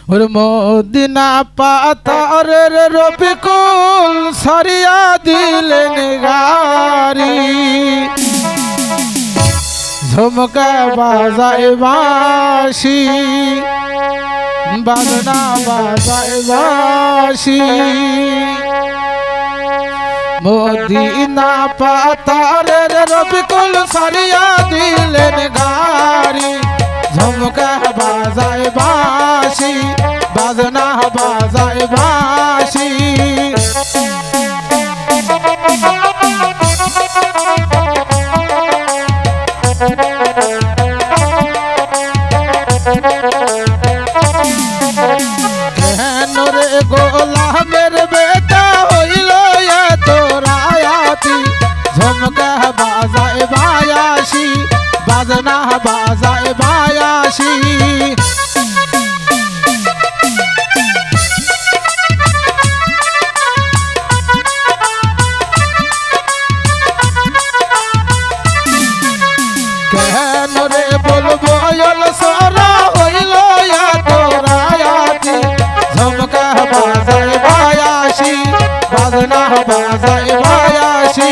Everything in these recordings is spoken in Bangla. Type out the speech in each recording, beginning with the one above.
ওর মদিনা পাতারের রবিকুল সারিয়া দিলেন গারি ঝুমকা বাজায় বাঁশি বাজনা বাজায় বাঁশি মদিনা পাতারের রবিকুল সারিয়া দিলেন গারি ঝুমকা বাজায় বাঁশি বাজনা বাজায় বাঁশি কেন রে গোলামের বেটা হইল এত রায়াতি ঝুমকা বাজায় বায়াসি বাজনা বাজায় বায়াসি কেন রে বলবো সরা হইল এত রায়াতি ঝুমকা বাজায় বায়াসি বাজনা বাজায় বায়াসি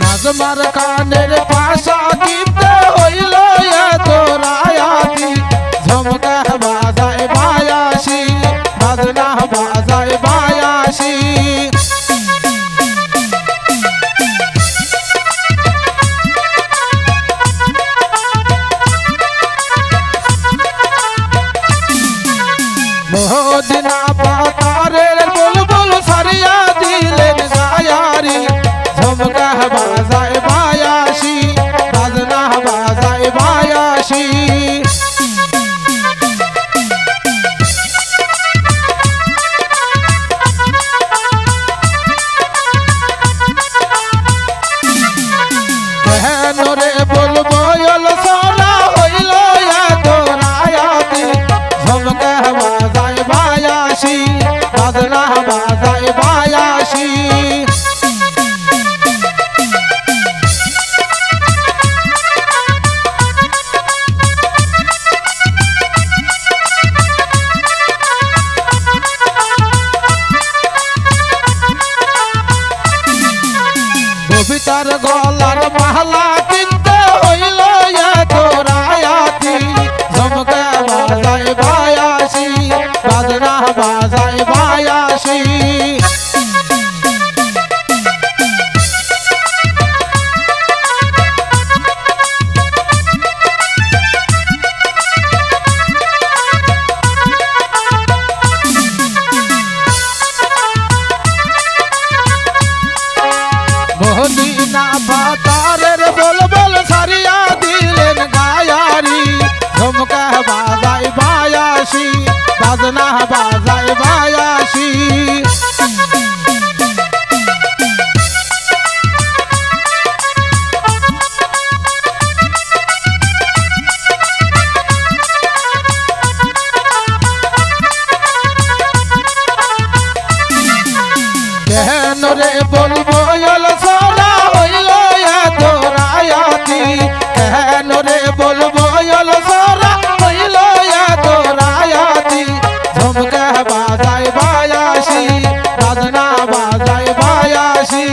নাজমার কানের পাশা দিতে হইল এত রায়াতি ঝুমকা বাজায় বায়াসি বাজনা বাজায় বায়াসি মদিনা পাতারের বুলবুল সারিয়া দিলেন গায়ারি ঝুমকা বাজায় বায়াসি বাজনা বাজায় বায়াসি কেন রে বলবো সোনা হইল এত রায়াতি ঝুমকা বাজায় বায়াসি বাজনা বাজায় বায়াসি কবিতার গলার মালা কিনতে হইল এত রায়াতি ঝুমকা বাজায় বায়াসি বাজনা বাজায় বায়াসি মদিনা পাতারের বুলবুল সারিয়া দিলেন গায়ারি ঝুমকা বাজায় বায়াসি বাজনা বাজায় বায়াসি কেন রে বলবো সোনা হইল এত রায়াতি কেন রে বলবো সোনা হইল এত রায়াতি ঝুমকা বাজায় বায়াসি বাজনা বাজায় বায়াসি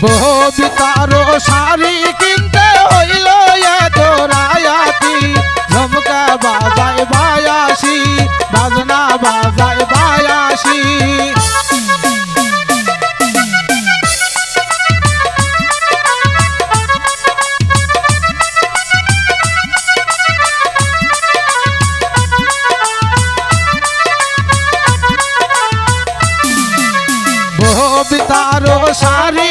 ববিতারো শাড়ি কিনতে হইল এত রায়াতি ঝুমকা বাজায় বায়াসি বাজনা বাজায় বায়াসি ববিতারো শাড়ি